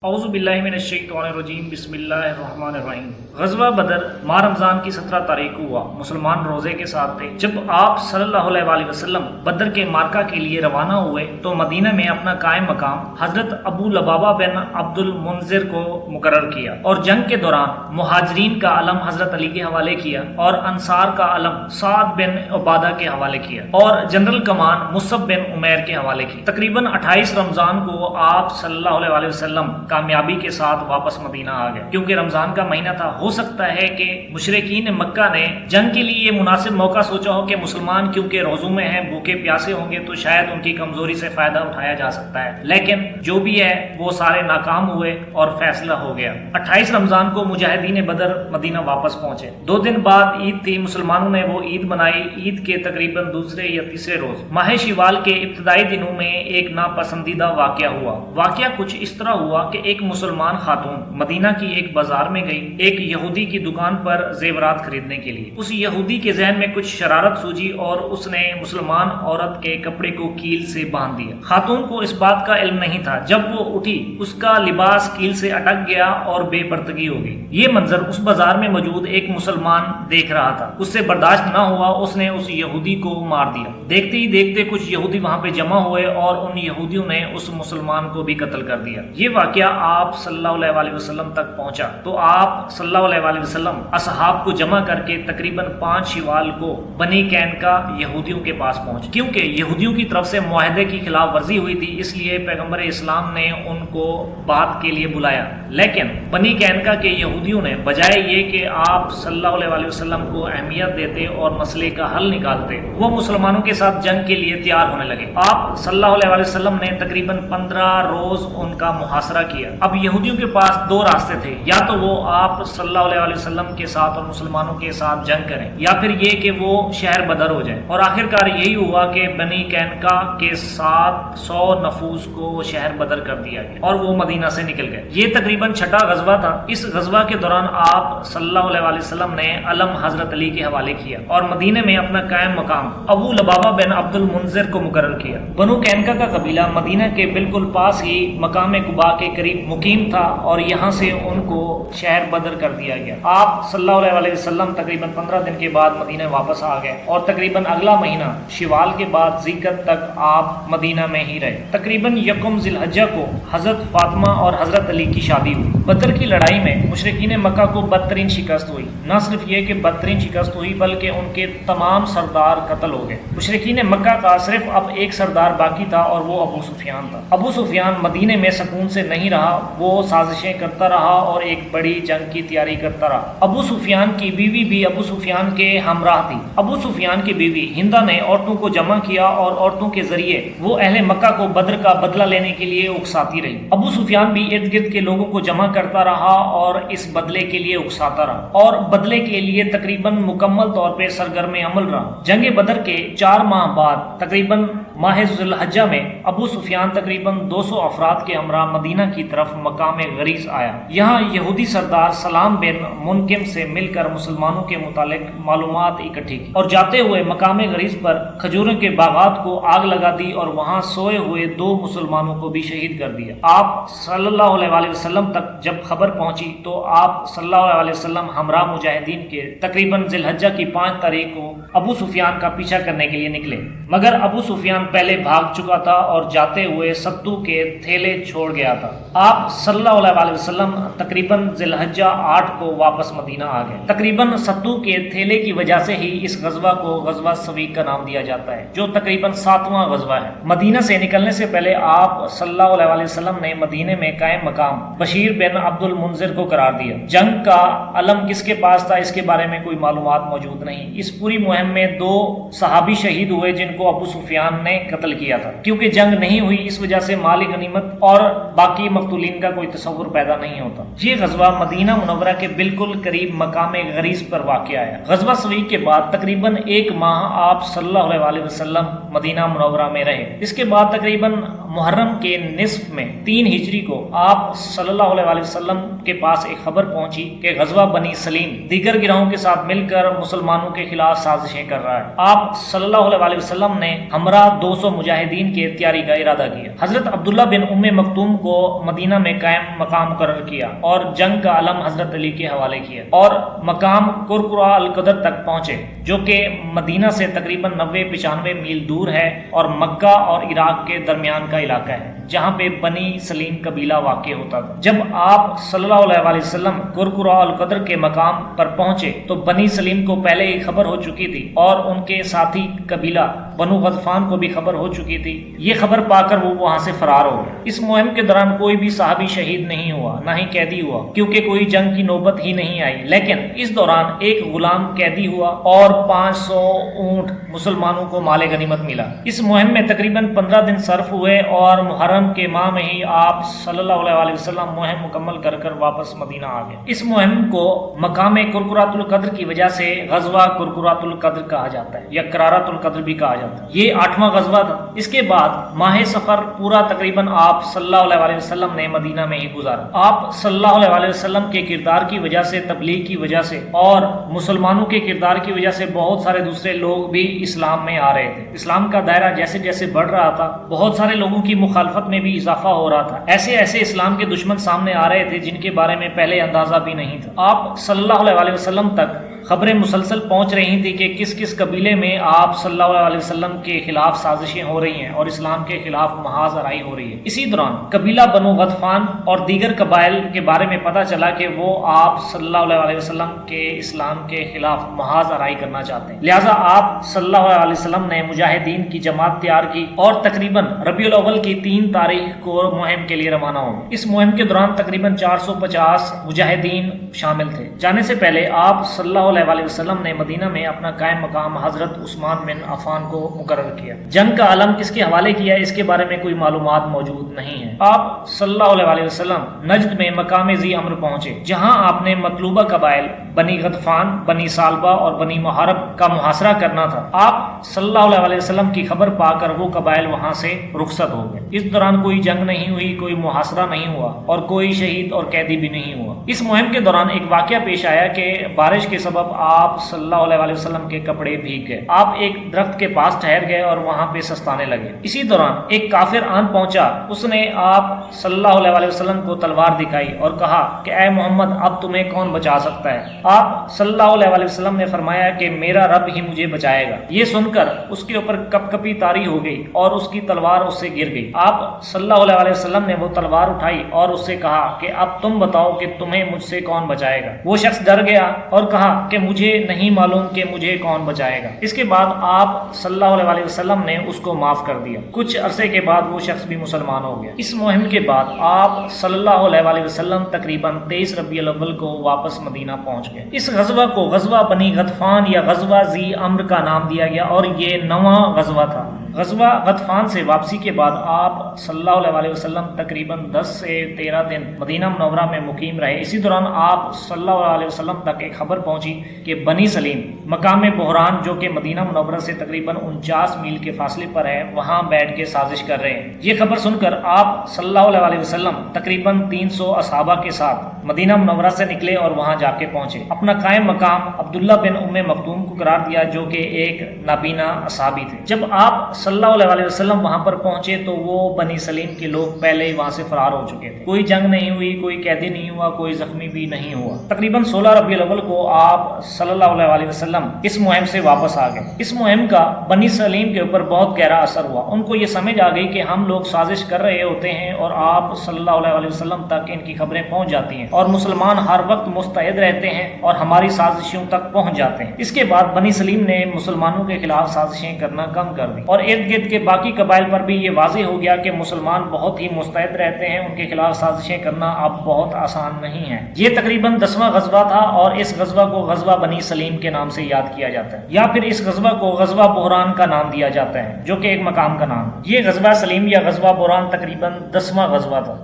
اعوذ باللہ من الشیطان الرجیم بسم اللہ الرحمن الرحیم۔ غزوہ بدر ماہ رمضان کی 17 تاریخ کو ہوا۔ مسلمان روزے کے ساتھ تھے۔ جب آپ صلی اللہ علیہ وآلہ وسلم بدر کے مارکہ کے لیے روانہ ہوئے تو مدینہ میں اپنا قائم مقام حضرت ابو لبابہ بن عبد المنذر کو مقرر کیا اور جنگ کے دوران مہاجرین کا علم حضرت علی کے حوالے کیا اور انصار کا علم سعد بن عبادہ کے حوالے کیا اور جنرل کمان مصعب بن عمیر کے حوالے کی۔ تقریباً 28 رمضان کو آپ صلی اللہ علیہ وآلہ وسلم کامیابی کے ساتھ واپس مدینہ آ گئے، کیونکہ رمضان کا مہینہ تھا۔ ہو سکتا ہے کہ مشرکین مکہ نے جنگ کے لیے یہ مناسب موقع سوچا ہو کہ مسلمان کیونکہ روزوں میں ہیں، بھوکے پیاسے ہوں گے، تو شاید ان کی کمزوری سے فائدہ اٹھایا جا سکتا ہے، لیکن جو بھی ہے وہ سارے ناکام ہوئے اور فیصلہ ہو گیا۔ 28 رمضان کو مجاہدین بدر مدینہ واپس پہنچے۔ 2 دن بعد عید تھی۔ مسلمانوں نے وہ عید منائی۔ عید کے تقریباً دوسرے یا تیسرے روز ماہ شوال کے ابتدائی دنوں میں ایک ناپسندیدہ واقعہ ہوا۔ واقعہ کچھ اس طرح ہوا کہ ایک مسلمان خاتون مدینہ کی ایک بازار میں گئی ایک یہودی کی دکان پر زیورات خریدنے کے لیے۔ اس یہودی کے ذہن میں کچھ شرارت سوجی اور اس نے مسلمان عورت کے کپڑے کو کیل سے باندھ دیا۔ خاتون کو اس بات کا علم نہیں تھا۔ جب وہ اٹھی اس کا لباس کیل سے اٹک گیا اور بے پردگی ہو گئی۔ یہ منظر اس بازار میں موجود ایک مسلمان دیکھ رہا تھا۔ اس سے برداشت نہ ہوا، اس نے اس یہودی کو مار دیا۔ دیکھتے ہی دیکھتے کچھ یہودی وہاں پہ جمع ہوئے اور ان یہودیوں نے اس مسلمان کو بھی قتل کر دیا۔ یہ واقعہ آپ صلی اللہ علیہ وآلہ وسلم تک پہنچا تو آپ صلی اللہ علیہ وآلہ وسلم اصحاب کو جمع کر کے تقریباً 5 شوال کو بنی قینقاع یہودیوں کے پاس پہنچ۔ کیونکہ یہودیوں کی طرف سے معاہدے کی خلاف ورزی ہوئی تھی، اس لیے پیغمبر اسلام نے ان کو بات کے لیے بلایا، لیکن بنی قینقاع کے یہودیوں نے بجائے یہ کہ آپ صلی اللہ علیہ وآلہ وسلم کو اہمیت دیتے اور مسئلے کا حل نکالتے، وہ مسلمانوں کے ساتھ جنگ کے لیے تیار ہونے لگے۔ آپ صلی اللہ علیہ وآلہ وسلم نے تقریباً 15 روز ان کا محاصرہ کیا۔ اب یہودیوں کے پاس 2 راستے تھے، یا تو وہ آپ صلی اللہ علیہ وآلہ وسلم کے ساتھ اور مسلمانوں کے ساتھ جنگ کریں، یا پھر یہ کہ وہ شہر بدر ہو جائیں۔ اور آخرکار یہی ہوا کہ بنی قینقاع کے ساتھ 100 نفوس کو شہر بدر کر دیا گیا اور وہ مدینہ سے نکل گئے۔ یہ تقریباً 6واں غزوہ تھا۔ اس غزوہ کے دوران آپ صلی اللہ علیہ وآلہ وسلم نے علم حضرت علی کے حوالے کیا اور مدینہ میں اپنا قائم مقام ابو لبابہ بن عبد المنذر کو مقرر کیا۔ بنو قینقاع کا قبیلہ مدینہ کے بالکل پاس ہی مقام قباء کے قریب مقیم تھا اور یہاں سے ان کو شہر بدر کر دیا گیا۔ آپ صلی اللہ علیہ وسلم تقریباً 15 دن کے بعد مدینہ واپس آ گئے اور تقریباً اگلا مہینہ شوال کے بعد ذیقعد تک آپ مدینہ میں ہی رہے۔ تقریباً 1 ذی الحجہ کو حضرت فاطمہ اور حضرت علی کی شادی ہوئی۔ بدر کی لڑائی میں مشرکین مکہ کو بدترین شکست ہوئی۔ نہ صرف یہ کہ بدترین شکست ہوئی بلکہ ان کے تمام سردار قتل ہو گئے۔ مشرکین مکہ کا صرف اب ایک سردار باقی تھا اور وہ ابو سفیان تھا۔ ابو سفیان مدینہ میں سکون سے نہیں رہا، وہ سازشیں کرتا رہا اور ایک بڑی جنگ کی تیاری کرتا رہا۔ ابو سفیان کی بیوی بھی ابو سفیان کے ہمراہ تھی۔ ابو سفیان کی بیوی ہندہ نے عورتوں کو جمع کیا اور عورتوں کے ذریعے وہ اہل مکہ کو بدر کا بدلہ لینے کے لیے اکساتی رہی۔ ابو سفیان بھی ارد گرد کے لوگوں کو جمع کرتا رہا اور اس بدلے کے لیے اکساتا رہا اور بدلے کے لیے تقریباً مکمل طور پہ سرگرم عمل رہا۔ جنگ بدر کے 4 ماہ بعد تقریباً ماہ ذی الحجہ میں ابو سفیان تقریباً 200 افراد کے ہمراہ مدینہ کی طرف مقام غریض آیا۔ یہاں یہودی سردار سلام بن منکم سے مل کر مسلمانوں کے متعلق معلومات اکٹھی کی اور جاتے ہوئے مقام غریض پر کھجوروں کے باغات کو آگ لگا دی اور وہاں سوئے ہوئے 2 مسلمانوں کو بھی شہید کر دیا۔ آپ صلی اللہ علیہ وآلہ وسلم تک جب خبر پہنچی تو آپ صلی اللہ علیہ وسلم ہمراہ مجاہدین کے تقریباً ذی الحجہ کی 5 تاریخ کو ابو سفیان کا پیچھا کرنے کے لیے نکلے، مگر ابو سفیان پہلے بھاگ چکا تھا اور جاتے ہوئے ستو کے تھیلے چھوڑ گیا تھا۔ آپ صلی اللہ علیہ وآلہ وسلم تقریباً ذی الحجہ 8 کو واپس مدینہ آ گئے۔ تقریباً ستو کے تھیلے کی وجہ سے ہی اس غزوہ کو غزوہ سویق کا نام دیا جاتا ہے، جو تقریباً 7واں غزوہ ہے۔ مدینہ سے نکلنے سے پہلے آپ صلی اللہ علیہ وآلہ وسلم نے مدینہ میں قائم مقام بشیر بن عبد المنذر کو قرار دیا۔ جنگ کا علم کس کے پاس تھا اس کے بارے میں کوئی معلومات موجود نہیں۔ اس پوری مہم میں 2 صحابی شہید ہوئے جن کو ابو سفیان نے قتل کیا تھا۔ کیونکہ جنگ نہیں ہوئی اس وجہ سے مال غنیمت اور باقی مقتولین کا کوئی تصور پیدا نہیں ہوتا۔ یہ غزوہ مدینہ منورہ کے بالکل قریب مقام غریض پر واقع ہے۔ غزوہ سویق کے بعد تقریباً 1 ماہ آپ صلی اللہ علیہ وسلم مدینہ منورہ میں رہے۔ اس کے بعد تقریباً محرم کے نصف میں 3 ہجری کو آپ صلی اللہ علیہ وسلم کے پاس ایک خبر پہنچی کہ غزوہ بنی سلیم دیگر گروہوں کے ساتھ مل کر مسلمانوں کے خلاف سازشیں کر رہا ہے۔ آپ صلی اللہ علیہ وسلم نے ہمراہ 200 مجاہدین کی تیاری کا ارادہ کیا۔ حضرت عبداللہ بن ام مکتوم کو مدینہ میں قائم مقام مقرر کیا اور جنگ کا علم حضرت علی کے حوالے کیا اور مقام کرکرا القدر تک پہنچے، جو کہ مدینہ سے تقریباً 90-95 میل دور ہے اور مکہ اور عراق کے درمیان کا علاقہ ہے، جہاں پہ بنی سلیم قبیلہ واقع ہوتا تھا۔ جب آپ صلی اللہ علیہ وسلم کرکرا القدر کے مقام پر پہنچے تو بنی سلیم کو پہلے ہی خبر ہو چکی تھی اور ان کے ساتھی قبیلہ بنو غطفان کو بھی خبر ہو چکی تھی۔ یہ خبر پا کر وہ وہاں سے فرار ہو گئے۔ اس مہم کے دوران کوئی بھی صحابی شہید نہیں ہوا، نہ ہی قیدی ہوا، کیونکہ کوئی جنگ کی نوبت ہی نہیں آئی، لیکن اس دوران ایک غلام قیدی ہوا اور 500 اونٹ مسلمانوں کو مال غنیمت ملا۔ اس مہم میں تقریباً 15 دن صرف ہوئے اور محرم کے ماہ میں ہی آپ صلی اللہ علیہ وسلم مہم مکمل کر کر واپس مدینہ آ گئے۔ اس مہم کو مقام کرکرات القدر کی وجہ سے غزوہ کرکرات القدر کہا جاتا ہے یا کرارات القدر بھی کہا جاتا ہے۔ یہ 8واں غزوہ تھا۔ اس کے بعد ماہ سفر پورا تقریباً آپ صلی اللہ علیہ وسلم نے مدینہ میں ہی گزارا۔ آپ صلی اللہ علیہ وسلم کے کردار کی وجہ سے، تبلیغ کی وجہ سے اور مسلمانوں کے کردار کی وجہ سے بہت سارے دوسرے لوگ بھی اسلام میں آ رہے تھے۔ اسلام کا دائرہ جیسے جیسے بڑھ رہا تھا، بہت سارے لوگوں کی مخالفت میں بھی اضافہ ہو رہا تھا۔ ایسے ایسے اسلام کے دشمن سامنے آ رہے تھے جن کے بارے میں پہلے اندازہ بھی نہیں تھا۔ آپ صلی اللہ علیہ وسلم تک خبریں مسلسل پہنچ رہی تھی کہ کس کس قبیلے میں آپ صلی اللہ علیہ وسلم کے خلاف سازشیں ہو رہی ہیں اور اسلام کے خلاف محاذ آرائی ہو رہی ہے۔ اسی دوران قبیلہ بنو غطفان اور دیگر قبائل کے بارے میں پتہ چلا کہ وہ آپ صلی اللہ علیہ وسلم کے اسلام کے خلاف محاذ آرائی کرنا چاہتے ہیں، لہٰذا آپ صلی اللہ علیہ وسلم نے مجاہدین کی جماعت تیار کی اور تقریباً ربیع الاول کی 3 تاریخ کو مہم کے لیے روانہ ہو۔ اس مہم کے دوران تقریباً 450 مجاہدین شامل تھے۔ جانے سے پہلے آپ صلی اللہ علیہ وسلم نے مدینہ میں اپنا قائم مقام حضرت عثمان بن عفان کو مقرر کیا۔ جنگ کا علم کس کے حوالے کیا اس کے بارے میں کوئی معلومات موجود نہیں ہے۔ آپ صلی اللہ علیہ وسلم نجد میں مقام ذی امر پہنچے، جہاں آپ نے مطلوبہ قبائل بنی غطفان، بنی سالبہ اور بنی محارب کا محاصرہ کرنا تھا۔ آپ صلی اللہ علیہ وسلم کی خبر پا کر وہ قبائل وہاں سے رخصت ہو گئے۔ اس دوران کوئی جنگ نہیں ہوئی، کوئی محاصرہ نہیں ہوا اور کوئی شہید اور قیدی بھی نہیں ہوا۔ اس مہم کے دوران ایک واقعہ پیش آیا کہ بارش کے سبب آپ صلی اللہ علیہ وسلم کے کپڑے بھیگ گئے۔ آپ ایک درخت کے پاس ٹھہر گئے اور وہاں پہ سستانے لگے۔ اسی دوران ایک کافر آن پہنچا، اس نے آپ صلی اللہ علیہ وسلم کو تلوار دکھائی اور کہا کہ اے محمد، اب تمہیں کون بچا سکتا ہے؟ آپ صلی اللہ علیہ وسلم نے فرمایا کہ میرا رب ہی مجھے بچائے گا۔ یہ سن کر اس کے اوپر کپ کپی طاری ہو گئی اور اس کی تلوار اس سے گر گئی۔ آپ صلی اللہ علیہ وسلم نے وہ تلوار اٹھائی اور اس سے کہا کہ اب تم بتاؤ کہ تمہیں مجھ سے کون بچائے گا؟ وہ شخص ڈر گیا اور کہا کہ مجھے نہیں معلوم کہ مجھے کون بچائے گا۔ اس کے بعد آپ صلی اللہ علیہ وسلم نے اس کو معاف کر دیا۔ کچھ عرصے کے بعد وہ شخص بھی مسلمان ہو گیا۔ اس مہم کے بعد آپ صلی اللہ علیہ وسلم تقریباً 23 ربیع الاول کو واپس مدینہ پہنچ گئے۔ اس غزوہ کو غزوہ بنی غطفان یا غزوہ ذی امر کا نام دیا گیا اور یہ 9واں غزوہ تھا۔ غزوہ غطفان سے واپسی کے بعد آپ صلی اللہ علیہ وسلم تقریباً 10 سے 13 دن مدینہ منورہ میں مقیم رہے۔ اسی دوران آپ صلی اللہ علیہ وسلم تک ایک خبر پہنچی کہ بنی سلیم مقام بحران، جو کہ مدینہ منورہ سے تقریباً 49 میل کے فاصلے پر ہے، وہاں بیٹھ کے سازش کر رہے ہیں۔ یہ خبر سن کر آپ صلی اللہ علیہ وسلم تقریباً 300 اصحابہ کے ساتھ مدینہ منورہ سے نکلے اور وہاں جا کے پہنچے۔ اپنا قائم مقام عبداللہ بن ام مکتوم کو قرار دیا، جو کہ ایک نابینا اصحابی تھے۔ جب آپ صلی اللہ علیہ وسلم وہاں پر پہنچے تو وہ بنی سلیم کے لوگ پہلے ہی وہاں سے فرار ہو چکے تھے۔ کوئی جنگ نہیں ہوئی، کوئی قیدی نہیں ہوا، کوئی زخمی بھی نہیں ہوا۔ تقریباً 16 ربیع الاول کو آپ صلی اللہ علیہ وسلم اس مہم سے واپس آ گئے۔ اس مہم کا بنی سلیم کے اوپر بہت گہرا اثر ہوا۔ ان کو یہ سمجھ آ گئی کہ ہم لوگ سازش کر رہے ہوتے ہیں اور آپ صلی اللہ علیہ وسلم تک ان کی خبریں پہنچ جاتی ہیں اور مسلمان ہر وقت مستعد رہتے ہیں اور ہماری سازشوں تک پہنچ جاتے ہیں۔ اس کے بعد بنی سلیم نے مسلمانوں کے خلاف سازشیں کرنا کم کر دی اور ارد گرد کے باقی قبائل پر بھی یہ واضح ہو گیا کہ مسلمان بہت ہی مستعد رہتے ہیں، ان کے خلاف سازشیں کرنا اب بہت آسان نہیں ہے۔ یہ تقریباً 10واں غزوہ تھا اور اس غزوہ کو غزوہ بنی سلیم کے نام سے یاد کیا جاتا ہے، یا پھر اس غزوہ کو غزوہ بحران کا نام دیا جاتا ہے، جو کہ ایک مقام کا نام۔ یہ غزوہ سلیم یا غزوہ بحران تقریباً 10واں غزوہ تھا۔